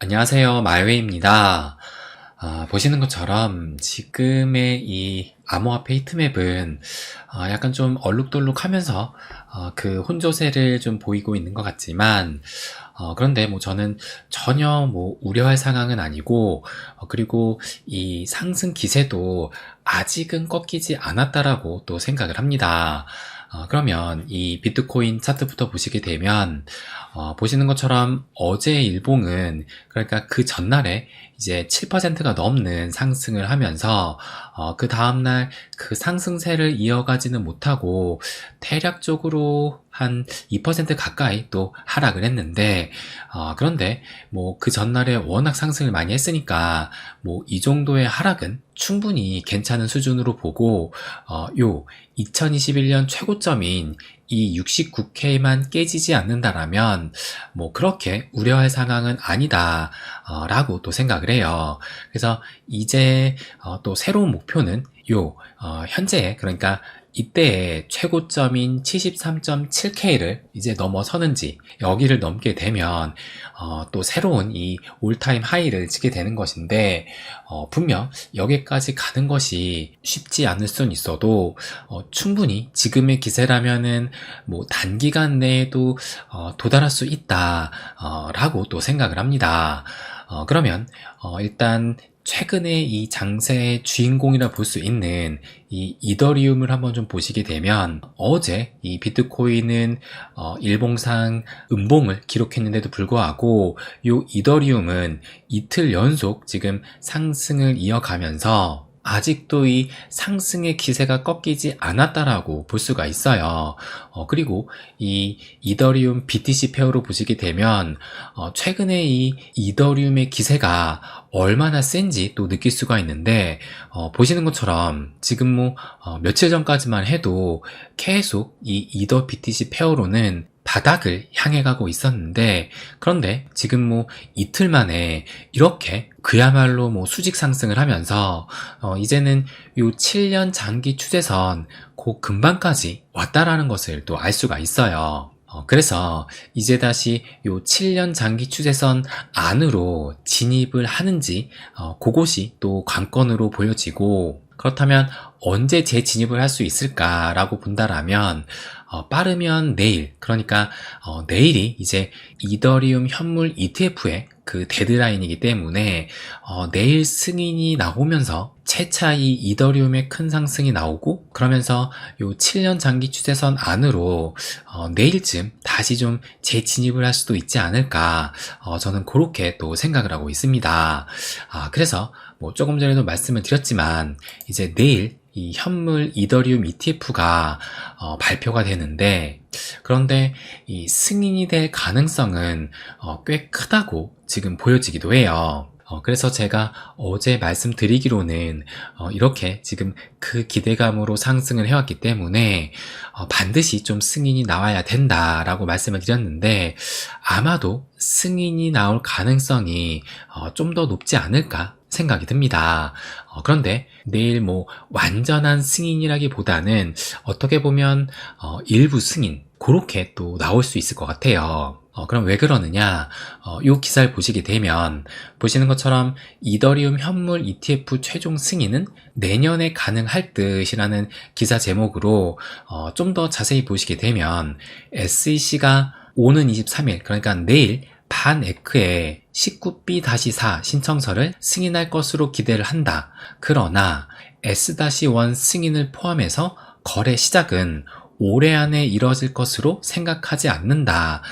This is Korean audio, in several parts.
안녕하세요. 마이웨이입니다. 보시는 것처럼 지금의 이 암호화폐 히트맵은 약간 좀 얼룩덜룩하면서 그 혼조세를 좀 보이고 있는 것 같지만 그런데 뭐 저는 전혀 뭐 우려할 상황은 아니고 그리고 이 상승 기세도 아직은 꺾이지 않았다라고 또 생각을 합니다. 그러면 이 비트코인 차트부터 보시게 되면 보시는 것처럼 어제 일봉은 그러니까 그 전날에 이제 7%가 넘는 상승을 하면서 그 다음날 그 상승세를 이어가지는 못하고 대략적으로 한 2% 가까이 또 하락을 했는데 그런데 뭐 그 전날에 워낙 상승을 많이 했으니까 뭐 이 정도의 하락은 충분히 괜찮은 수준으로 보고 요 2021년 최고점인 이 69K만 깨지지 않는다라면 뭐 그렇게 우려할 상황은 아니다 라고 또 생각을 해요. 그래서 이제 또 새로운 목표는 요 현재 그러니까 이때의 최고점인 73.7K를 이제 넘어서는지 여기를 넘게 되면 또 새로운 이 올타임 하이를 치게 되는 것인데 분명 여기까지 가는 것이 쉽지 않을 수는 있어도 충분히 지금의 기세라면은 뭐 단기간 내에도 도달할 수 있다 라고 또 생각을 합니다. 그러면 일단 최근에 이 장세의 주인공이라 볼 수 있는 이 이더리움을 한번 좀 보시게 되면 어제 이 비트코인은 일봉상 음봉을 기록했는데도 불구하고 이 이더리움은 이틀 연속 지금 상승을 이어가면서 아직도 이 상승의 기세가 꺾이지 않았다라고 볼 수가 있어요. 그리고 이 이더리움 BTC 페어로 보시게 되면 최근에 이 이더리움의 기세가 얼마나 센지 또 느낄 수가 있는데 보시는 것처럼 지금 뭐 며칠 전까지만 해도 계속 이 이더 BTC 페어로는 바닥을 향해 가고 있었는데 그런데 지금 뭐 이틀 만에 이렇게 그야말로 뭐 수직 상승을 하면서 이제는 요 7년 장기 추세선 그 근방까지 왔다라는 것을 또 알 수가 있어요. 그래서 이제 다시 요 7년 장기 추세선 안으로 진입을 하는지 그것이 또 관건으로 보여지고 그렇다면 언제 재진입을 할 수 있을까라고 본다라면 빠르면 내일 그러니까 내일이 이제 이더리움 현물 ETF의 그 데드라인이기 때문에 내일 승인이 나오면서 채차 이 이더리움의 큰 상승이 나오고 그러면서 요 7년 장기 추세선 안으로 내일쯤 다시 좀 재진입을 할 수도 있지 않을까 저는 그렇게 또 생각을 하고 있습니다. 그래서 뭐 조금 전에도 말씀을 드렸지만 이제 내일 이 현물 이더리움 ETF가 발표가 되는데 그런데 이 승인이 될 가능성은 꽤 크다고 지금 보여지기도 해요. 그래서 제가 어제 말씀드리기로는 이렇게 지금 그 기대감으로 상승을 해왔기 때문에 반드시 좀 승인이 나와야 된다라고 말씀을 드렸는데 아마도 승인이 나올 가능성이 좀 더 높지 않을까 생각이 듭니다. 그런데 내일 뭐 완전한 승인이라기보다는 어떻게 보면 일부 승인 그렇게 또 나올 수 있을 것 같아요. 그럼 왜 그러느냐? 이 기사를 보시게 되면 보시는 것처럼 이더리움 현물 ETF 최종 승인은 내년에 가능할 듯이라는 기사 제목으로 좀 더 자세히 보시게 되면 SEC가 오는 23일 그러니까 내일 반에크의 19B-4 신청서를 승인할 것으로 기대를 한다. 그러나 S-1 승인을 포함해서 거래 시작은 올해 안에 이뤄질 것으로 생각하지 않는다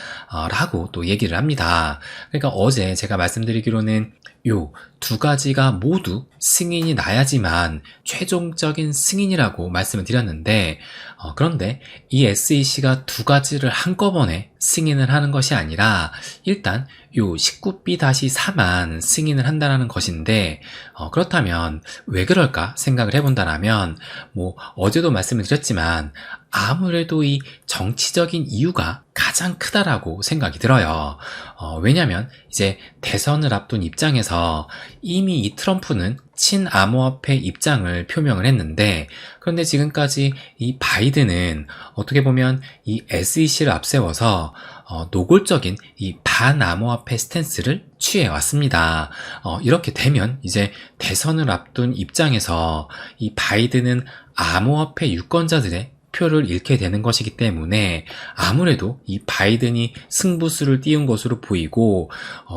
라고 또 얘기를 합니다. 그러니까 어제 제가 말씀드리기로는 요 두 가지가 모두 승인이 나야지만 최종적인 승인이라고 말씀을 드렸는데 그런데 이 SEC가 두 가지를 한꺼번에 승인을 하는 것이 아니라 일단 요 19B-4만 승인을 한다는 것인데 그렇다면 왜 그럴까 생각을 해본다라면 뭐 어제도 말씀을 드렸지만 아무래도 이 정치적인 이유가 가장 크다라고 생각이 들어요. 왜냐면 이제 대선을 앞둔 입장에서 이미 이 트럼프는 친암호화폐 입장을 표명을 했는데 그런데 지금까지 이 바이든은 어떻게 보면 이 SEC를 앞세워서 노골적인 이 반암호화폐 스탠스를 취해 왔습니다. 이렇게 되면 이제 대선을 앞둔 입장에서 이 바이든은 암호화폐 유권자들의 표를 잃게 되는 것이기 때문에 아무래도 이 바이든이 승부수를 띄운 것으로 보이고,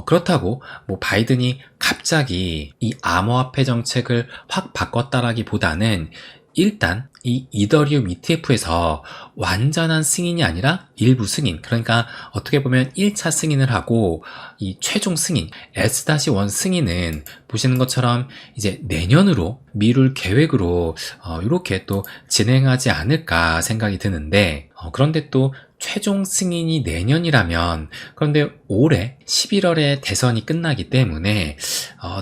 그렇다고 뭐 바이든이 갑자기 이 암호화폐 정책을 확 바꿨다라기보다는 일단 이 이더리움 ETF에서 완전한 승인이 아니라 일부 승인, 그러니까 어떻게 보면 1차 승인을 하고 이 최종 승인, S-1 승인은 보시는 것처럼 이제 내년으로 미룰 계획으로 이렇게 또 진행하지 않을까 생각이 드는데, 그런데 또 최종 승인이 내년이라면, 그런데 올해 11월에 대선이 끝나기 때문에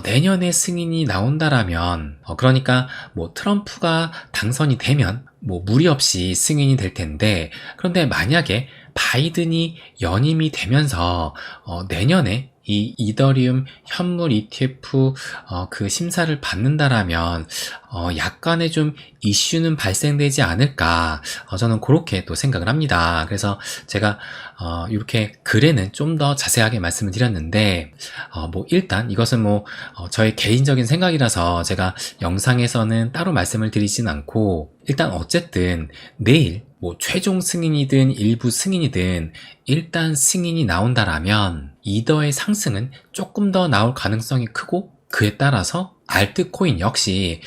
내년에 승인이 나온다라면, 그러니까 뭐 트럼프가 당선이 되면 뭐 무리 없이 승인이 될 텐데, 그런데 만약에 바이든이 연임이 되면서 내년에 이 이더리움 현물 ETF 그 심사를 받는다라면 약간의 좀 이슈는 발생되지 않을까, 저는 그렇게 또 생각을 합니다. 그래서 제가 이렇게 글에는 좀 더 자세하게 말씀을 드렸는데, 뭐 일단 이것은 뭐 저의 개인적인 생각이라서 제가 영상에서는 따로 말씀을 드리진 않고, 일단 어쨌든 내일 뭐 최종 승인이든 일부 승인이든 일단 승인이 나온다라면 이더의 상승은 조금 더 나올 가능성이 크고, 그에 따라서 알트코인 역시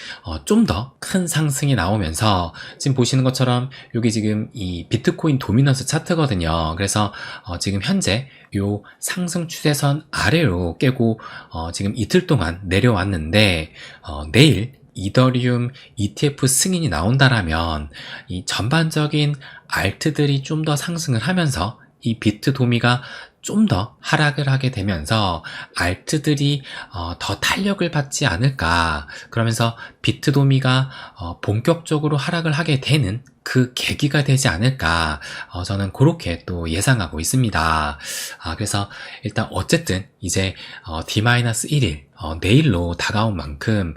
좀 더 큰 상승이 나오면서, 지금 보시는 것처럼 여기 지금 이 비트코인 도미넌스 차트거든요. 그래서 지금 현재 요 상승 추세선 아래로 깨고 지금 이틀 동안 내려왔는데, 내일 이더리움 ETF 승인이 나온다라면 이 전반적인 알트들이 좀 더 상승을 하면서 이 비트 도미가 좀 더 하락을 하게 되면서 알트들이 더 탄력을 받지 않을까, 그러면서 비트 도미가 본격적으로 하락을 하게 되는 그 계기가 되지 않을까, 저는 그렇게 또 예상하고 있습니다. 그래서 일단 어쨌든 이제 D-1일 내일로 다가온 만큼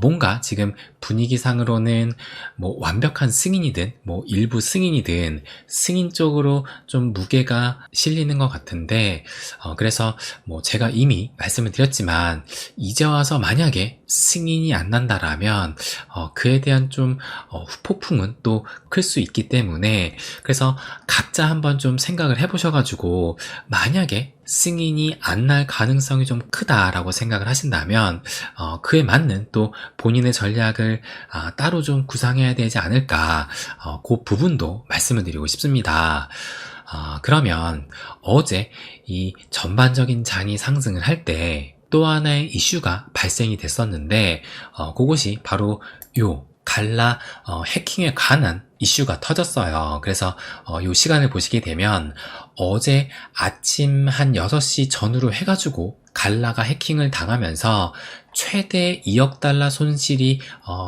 뭔가 지금 분위기상으로는 뭐 완벽한 승인이든 뭐 일부 승인이든 승인 쪽으로 좀 무게가 실리는 것 같은데, 그래서 뭐 제가 이미 말씀을 드렸지만 이제 와서 만약에 승인이 안 난다라면 그에 대한 좀 후폭풍은 또 클 수 있기 때문에, 그래서 각자 한번 좀 생각을 해보셔가지고 만약에 승인이 안 날 가능성이 좀 크다라고 생각을 하신다면 그에 맞는 또 본인의 전략을 따로 좀 구상해야 되지 않을까, 그 부분도 말씀을 드리고 싶습니다. 그러면 어제 이 전반적인 장이 상승을 할 때 또 하나의 이슈가 발생이 됐었는데, 그것이 바로 요 갈라 해킹에 관한 이슈가 터졌어요. 그래서 이 시간을 보시게 되면 어제 아침 한 6시 전후로 해가지고 갈라가 해킹을 당하면서 최대 2억 달러 손실이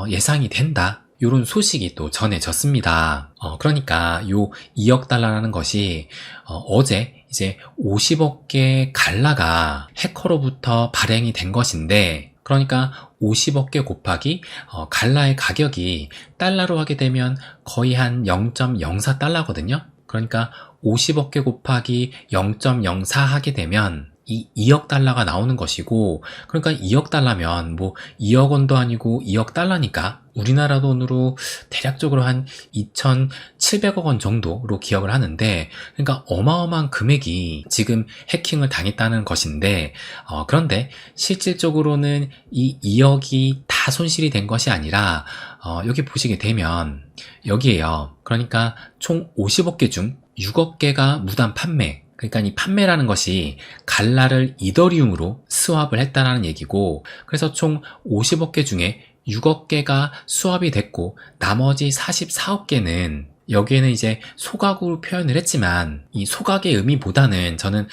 예상이 된다, 이런 소식이 또 전해졌습니다. 그러니까 요 2억 달러라는 것이 어제 이제 50억 개 갈라가 해커로부터 발행이 된 것인데, 그러니까 50억 개 곱하기 갈라의 가격이 달러로 하게 되면 거의 한 0.04달러거든요. 그러니까 50억 개 곱하기 0.04 하게 되면 이 2억 달러가 나오는 것이고, 그러니까 2억 달러면 뭐 2억 원도 아니고 2억 달러니까 우리나라 돈으로 대략적으로 한 2,700억 원 정도로 기억을 하는데, 그러니까 어마어마한 금액이 지금 해킹을 당했다는 것인데, 그런데 실질적으로는 이 2억이 다 손실이 된 것이 아니라 여기 보시게 되면 여기에요. 그러니까 총 50억 개 중 6억 개가 무단 판매, 그러니까 이 판매라는 것이 갈라를 이더리움으로 스왑을 했다라는 얘기고, 그래서 총 50억 개 중에 6억 개가 스왑이 됐고, 나머지 44억 개는 여기에는 이제 소각으로 표현을 했지만 이 소각의 의미보다는 저는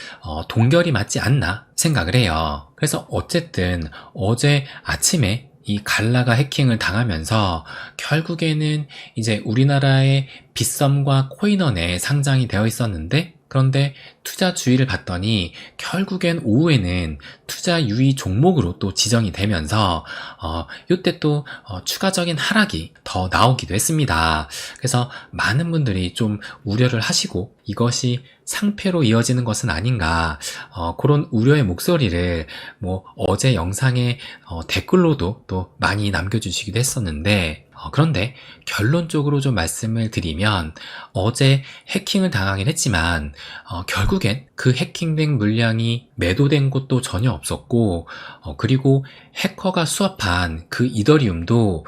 동결이 맞지 않나 생각을 해요. 그래서 어쨌든 어제 아침에 이 갈라가 해킹을 당하면서 결국에는 이제 우리나라의 빗썸과 코인원에 상장이 되어 있었는데, 그런데 투자 주의를 봤더니 결국엔 오후에는 투자 유의 종목으로 또 지정이 되면서 이때 또 추가적인 하락이 더 나오기도 했습니다. 그래서 많은 분들이 좀 우려를 하시고 이것이 상패로 이어지는 것은 아닌가, 그런 우려의 목소리를 뭐 어제 영상에 댓글로도 또 많이 남겨주시기도 했었는데, 그런데 결론적으로 좀 말씀을 드리면 어제 해킹을 당하긴 했지만 결국엔 그 해킹된 물량이 매도된 곳도 전혀 없었고, 그리고 해커가 수합한 그 이더리움도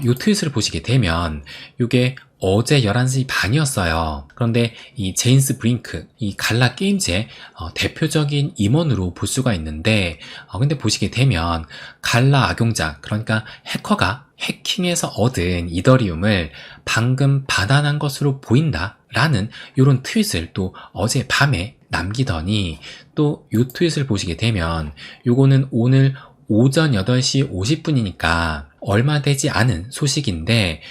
요 트윗을 보시게 되면 이게 어제 11시 반이었어요. 그런데 이 제임스 브링크, 이 갈라 게임즈의 대표적인 임원으로 볼 수가 있는데, 근데 보시게 되면 갈라 악용자, 그러니까 해커가 해킹해서 얻은 이더리움을 방금 반환한 것으로 보인다 라는 이런 트윗을 또 어제 밤에 남기더니, 또 이 트윗을 보시게 되면 요거는 오늘 오전 8시 50분이니까 얼마 되지 않은 소식인데,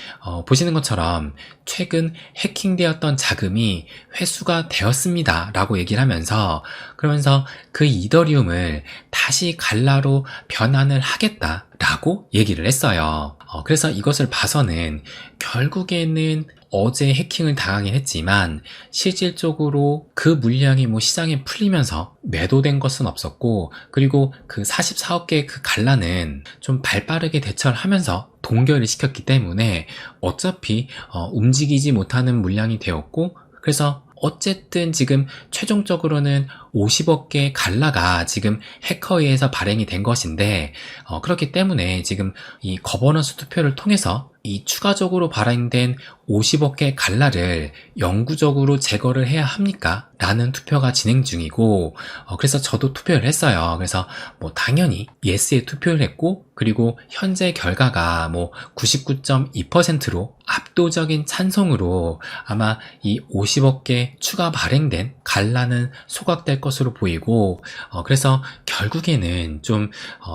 보시는 것처럼 최근 해킹되었던 자금이 회수가 되었습니다 라고 얘기를 하면서, 그러면서 그 이더리움을 다시 갈라로 변환을 하겠다 라고 얘기를 했어요. 그래서 이것을 봐서는 결국에는 어제 해킹을 당하긴 했지만 실질적으로 그 물량이 뭐 시장에 풀리면서 매도된 것은 없었고, 그리고 그 44억 개의 그 갈라는 좀 발빠르게 대처를 하면서 동결을 시켰기 때문에 어차피 움직이지 못하는 물량이 되었고, 그래서 어쨌든 지금 최종적으로는 50억 개의 갈라가 지금 해커에 의해서 발행이 된 것인데, 그렇기 때문에 지금 이 거버넌스 투표를 통해서 이 추가적으로 발행된 50억 개의 갈라를 영구적으로 제거를 해야 합니까? 라는 투표가 진행 중이고, 그래서 저도 투표를 했어요. 그래서 뭐 당연히 예스에 투표를 했고, 그리고 현재 결과가 뭐 99.2%로 압도적인 찬성으로 아마 이 50억 개 추가 발행된 갈라는 소각될 것으로 보이고, 그래서 결국에는 좀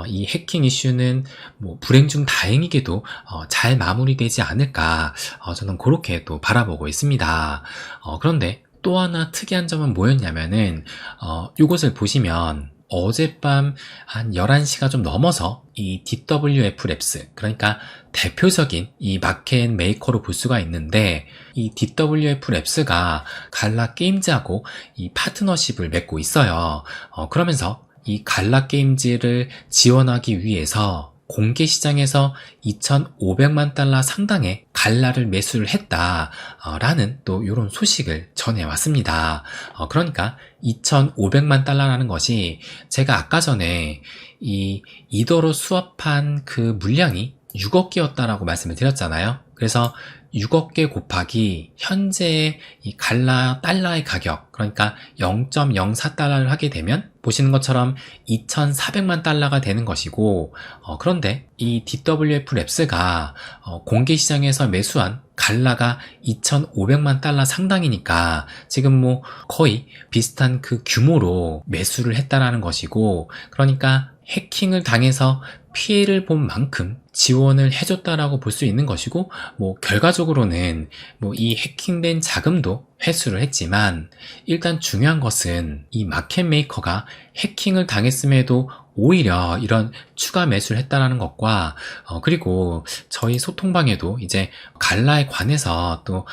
이 해킹 이슈는 뭐 불행 중 다행이게도 잘 마무리되지 않을까, 저는 그렇게 또 바라보고 있습니다. 그런데 또 하나 특이한 점은 뭐였냐면은, 이것을 보시면 어젯밤 한 11시가 좀 넘어서 이 DWF 랩스, 그러니까 대표적인 이 마켓 메이커로 볼 수가 있는데, 이 DWF 랩스가 갈라 게임즈하고 이 파트너십을 맺고 있어요. 그러면서 이 갈라 게임즈를 지원하기 위해서 공개 시장에서 2,500만 달러 상당의 갈라를 매수를 했다라는 또 이런 소식을 전해왔습니다. 그러니까 2,500만 달러라는 것이 제가 아까 전에 이 이더로 수합한 그 물량이 6억 개였다라고 말씀을 드렸잖아요. 그래서 6억 개 곱하기 현재의 이 갈라 달러의 가격, 그러니까 0.04달러를 하게 되면 보시는 것처럼 2,400만 달러가 되는 것이고, 그런데 이 DWF 랩스가 공개 시장에서 매수한 갈라가 2,500만 달러 상당이니까 지금 뭐 거의 비슷한 그 규모로 매수를 했다라는 것이고, 그러니까 해킹을 당해서 피해를 본 만큼 지원을 해줬다라고 볼 수 있는 것이고, 뭐 결과적으로는 뭐 이 해킹된 자금도 회수를 했지만, 일단 중요한 것은 이 마켓 메이커가 해킹을 당했음에도 오히려 이런 추가 매수를 했다라는 것과, 그리고 저희 소통방에도 이제 갈라에 관해서 또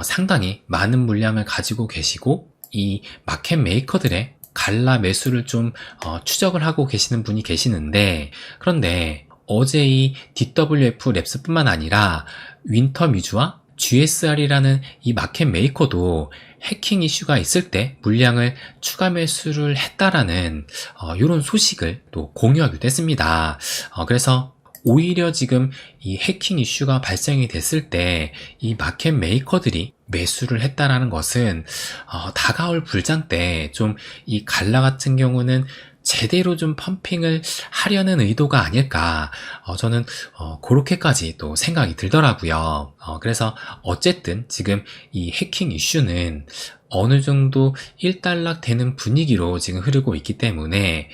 상당히 많은 물량을 가지고 계시고, 이 마켓 메이커들의 갈라 매수를 좀 추적을 하고 계시는 분이 계시는데, 그런데 어제 이 DWF 랩스뿐만 아니라 윈터뮤즈와 GSR이라는 이 마켓 메이커도 해킹 이슈가 있을 때 물량을 추가 매수를 했다라는 이런 소식을 또 공유하기도 했습니다. 그래서 오히려 지금 이 해킹 이슈가 발생이 됐을 때 이 마켓 메이커들이 매수를 했다라는 것은 다가올 불장 때 좀 이 갈라 같은 경우는 제대로 좀 펌핑을 하려는 의도가 아닐까, 저는 그렇게까지 또 생각이 들더라고요. 그래서 어쨌든 지금 이 해킹 이슈는 어느 정도 일단락 되는 분위기로 지금 흐르고 있기 때문에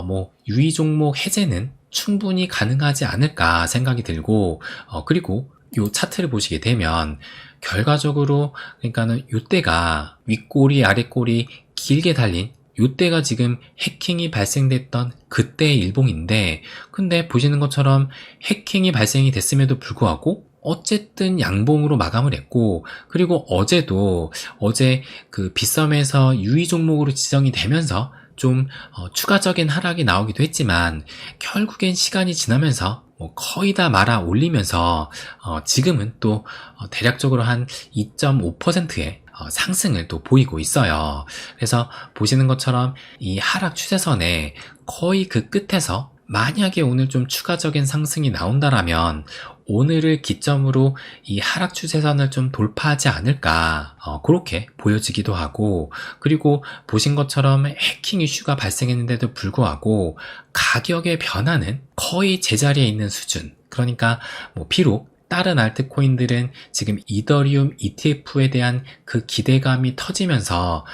뭐 유의 종목 해제는 충분히 가능하지 않을까 생각이 들고, 그리고 이 차트를 보시게 되면 결과적으로 그러니까는 요때가 윗꼬리 아랫꼬리 길게 달린 요때가 지금 해킹이 발생됐던 그때의 일봉인데, 근데 보시는 것처럼 해킹이 발생이 됐음에도 불구하고 어쨌든 양봉으로 마감을 했고, 그리고 어제 그 빗썸에서 유의 종목으로 지정이 되면서 좀 추가적인 하락이 나오기도 했지만, 결국엔 시간이 지나면서 뭐 거의 다 말아 올리면서 지금은 또 대략적으로 한 2.5%의 상승을 또 보이고 있어요. 그래서 보시는 것처럼 이 하락 추세선의 거의 그 끝에서 만약에 오늘 좀 추가적인 상승이 나온다라면 오늘을 기점으로 이 하락 추세선을 좀 돌파하지 않을까, 그렇게 보여지기도 하고, 그리고 보신 것처럼 해킹 이슈가 발생했는데도 불구하고 가격의 변화는 거의 제자리에 있는 수준. 그러니까 뭐 비록 다른 알트코인들은 지금 이더리움 ETF에 대한 그 기대감이 터지면서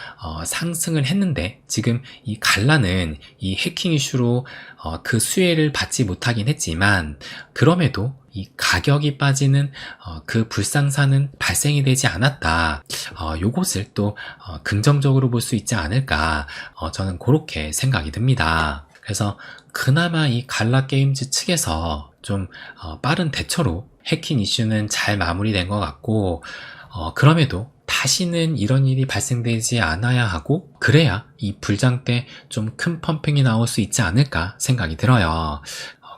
상승을 했는데, 지금 이 갈라는 이 해킹 이슈로 그 수혜를 받지 못하긴 했지만, 그럼에도 이 가격이 빠지는 그 불상사는 발생이 되지 않았다. 요것을 또 긍정적으로 볼 수 있지 않을까, 저는 그렇게 생각이 듭니다. 그래서 그나마 이 갈라게임즈 측에서 좀 빠른 대처로 해킹 이슈는 잘 마무리된 것 같고, 그럼에도 다시는 이런 일이 발생되지 않아야 하고, 그래야 이 불장 때 좀 큰 펌핑이 나올 수 있지 않을까 생각이 들어요.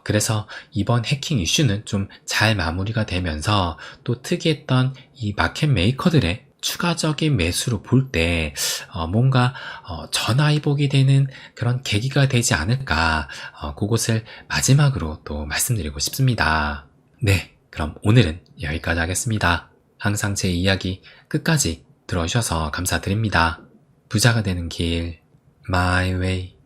그래서 이번 해킹 이슈는 좀 잘 마무리가 되면서 또 특이했던 이 마켓 메이커들의 추가적인 매수로 볼 때 뭔가 전화위복이 되는 그런 계기가 되지 않을까, 그것을 마지막으로 또 말씀드리고 싶습니다. 네, 그럼 오늘은 여기까지 하겠습니다. 항상 제 이야기 끝까지 들어주셔서 감사드립니다. 부자가 되는 길, My Way.